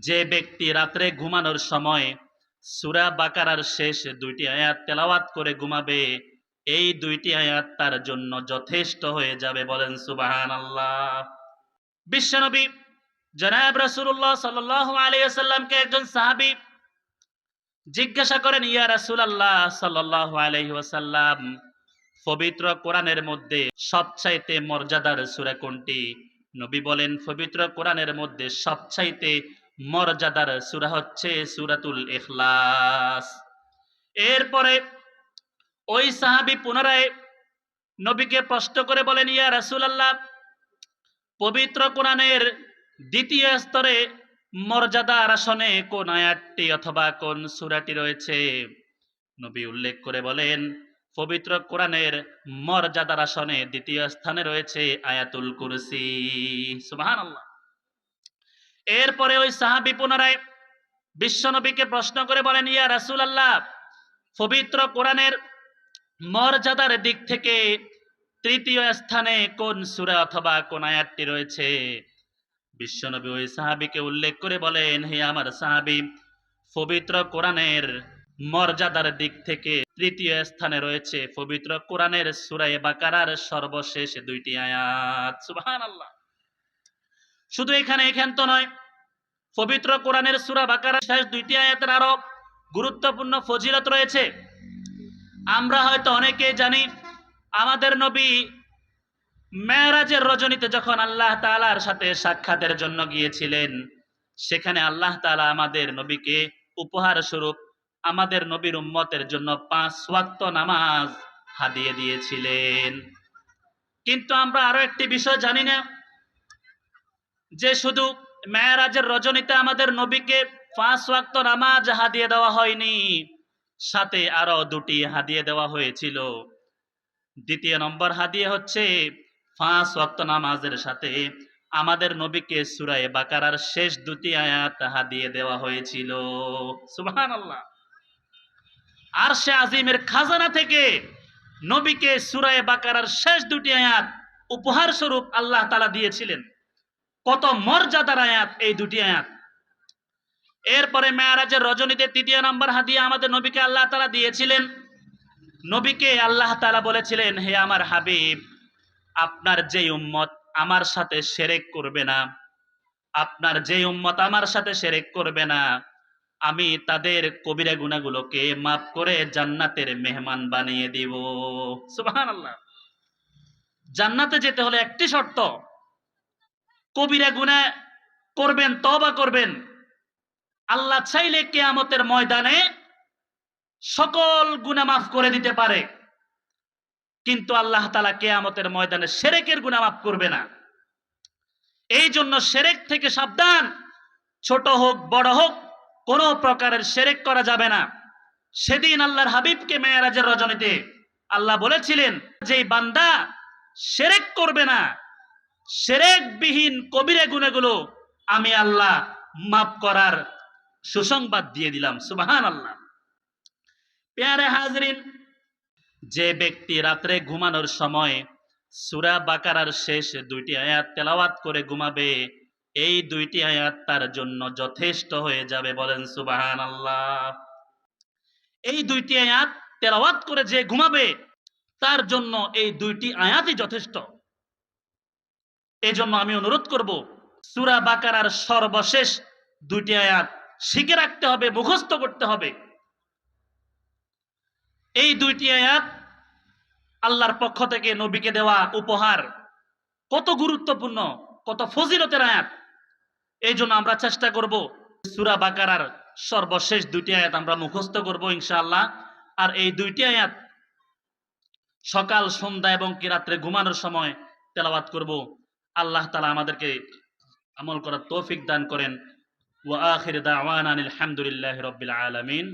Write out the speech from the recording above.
যে ব্যক্তি রাত্রে ঘুমানোর সময় সূরা বাকারার শেষ দুইটি আয়াত তেলাওয়াত করে ঘুমাবে, এই দুইটি আয়াত তার জন্য যথেষ্ট হয়ে যাবে। বলেন সুবহানাল্লাহ। বিশ্বনবী জনাব রাসূলুল্লাহ সাল্লাল্লাহু আলাইহি ওয়াসাল্লামকে একজন সাহাবী জিজ্ঞাসা করেন, ইয়া রাসূলুল্লাহ সাল্লাল্লাহু আলাইহি ওয়াসাল্লাম, পবিত্র কোরআনের মধ্যে সবচাইতে মর্যাদার সূরা কোনটি? নবী বলেন, পবিত্র কোরআনের মধ্যে সবচাইতে মর্যাদার সূরা হচ্ছে সূরাতুল ইখলাস। এরপরে ওই সাহাবী পুনরায় নবীকে প্রশ্ন করে বলেন, ইয়া রাসূলুল্লাহ, পবিত্র কোরআনের দ্বিতীয় স্তরে মর্যাদার আসনে কোন আয়াতটি অথবা কোন সূরাটি রয়েছে? নবী উল্লেখ করে বলেন, পবিত্র কোরআনের মর্যাদার আসনে দ্বিতীয় স্থানে রয়েছে আয়াতুল কুরসি। সুবহানাল্লাহ। এরপরে ওই সাহাবী পুনরায় বিশ্বনবীকে প্রশ্ন করে বলেন, ইয়া রাসূলুল্লাহ, পবিত্র কোরআনের মর্যাদার দিক থেকে তৃতীয় স্থানে কোন সূরা অথবা কোন আয়াতটি রয়েছে? বিশ্বনবী ওই সাহাবীকে উল্লেখ করে বলেন, হে আমার সাহাবী, পবিত্র কোরআনের মর্যাদার দিক থেকে তৃতীয় স্থানে রয়েছে পবিত্র কোরআনের সূরা বাকারার সর্বশেষ দুইটি আয়াত। সুবহানাল্লাহ। শুধু এখানে তো নয়, পবিত্র কোরআনের সূরা বাকারার শেষ দুইটি আয়াতের আরো গুরুত্বপূর্ণ ফজিলত রয়েছে। আমরা হয়তো অনেকেই জানি, আমাদের নবী মেরাজের রজনীতে যখন আল্লাহ তাআলার সাথে সাক্ষাতের জন্য গিয়েছিলেন, সেখানে আল্লাহ তাআলা আমাদের নবীকে উপহার স্বরূপ আমাদের নবীর উম্মতের জন্য 5 ওয়াক্ত নামাজ হাদিয়ে দিয়েছিলেন। কিন্তু আমরা আরো একটি বিষয় জানি না, যে শুধু মেরাজের রজনীতে আমাদের নবীকে 5 ওয়াক্ত নামাজ হাদিয়ে দেওয়া হয়নি, সাথে আরো দুটি হাদিয়ে দেওয়া হয়েছিল। দ্বিতীয় নম্বর হাদিয়া হচ্ছে 5 ওয়াক্ত নামাজের সাথে আমাদের নবীকে সূরা বাকারার শেষ দুটি আয়াত হাদিয়ে দেওয়া হয়েছিল। সুবহানাল্লাহ। আরশে আজিমের খাজানা থেকে নবীকে সূরা বাকারার শেষ দুটি আয়াত উপহার স্বরূপ আল্লাহ তাআলা দিয়েছিলেন। কত মর্যাদার আয়াত এই দুটি আয়াত। এরপরে মেরাজের রজনীতে তৃতীয় নম্বর হাদিয়া আমাদের নবীকে আল্লাহ তাআলা দিয়েছিলেন। নবীকে আল্লাহ তাআলা বলেছিলেন, হে আমার হাবিব, আপনার যে উম্মত আমার সাথে শিরক করবে না, আপনার যে উম্মত আমার সাথে শিরক করবে না, আমি তাদের কবিরা গুনাহগুলোকে মাফ করে জান্নাতের মেহমান বানিয়ে দিব। সুবহানাল্লাহ। জান্নাতে যেতে হলে একটি শর্ত, কবিরা গুনাহ করবেন, তওবা করবেন। আল্লাহ চাইলে কিয়ামতের ময়দানে সকল গুনাহ মাফ করে দিতে পারে, কিন্তু আল্লাহ তাআলা কিয়ামতের ময়দানে শিরকের গুনাহ মাফ করবে না। এই জন্য শিরক থেকে সাবধান, ছোট হোক বড় হোক, কোন প্রকারের শিরক করা যাবে না। সেদিন আল্লাহর হাবিবকে মেরাজের রজনীতে আল্লাহ বলেছিলেন, যে বান্দা শিরক করবে না, শিরকবিহীন কবিরা গুনাহগুলো আমি আল্লাহ মাফ করার সুসংবাদ দিয়ে দিলাম। সুবহানাল্লাহ। প্যারে হাজরিন, যে ব্যক্তি রাত্রে ঘুমানোর সময় সূরা বাকারার শেষ দুইটি আয়াত তেলাওয়াত করে ঘুমাবে, এই দুইটি আয়াত তার জন্য যথেষ্ট হয়ে যাবে। বলেন সুবহানাল্লাহ। এই দুইটি আয়াত তেলাওয়াত করে যে ঘুমাবে, তার জন্য এই দুইটি আয়াতই যথেষ্ট। এজন্য আমি অনুরোধ করব, সূরা বাকারার সর্বশেষ দুইটি আয়াত শিখে রাখতে হবে, মুখস্থ করতে হবে। এই দুইটি আয়াত আল্লাহর পক্ষ থেকে নবীকে দেওয়া উপহার, কত গুরুত্বপূর্ণ, কত ফজিলতের আয়াত। এই জন্য আমরা চেষ্টা করব সূরা বাকারার সর্বশেষ দুইটি আয়াত আমরা মুখস্থ করব ইনশাআল্লাহ। আর এই দুইটি আয়াত সকাল, সন্ধ্যা এবং কি রাত্রে ঘুমানোর সময় তেলাওয়াত করব। আল্লাহ তাআলা আমাদেরকে আমল করার তৌফিক দান করেন। ওয়া আখির দাওয়ানা আলহামদুলিল্লাহি রাব্বিল আলামিন।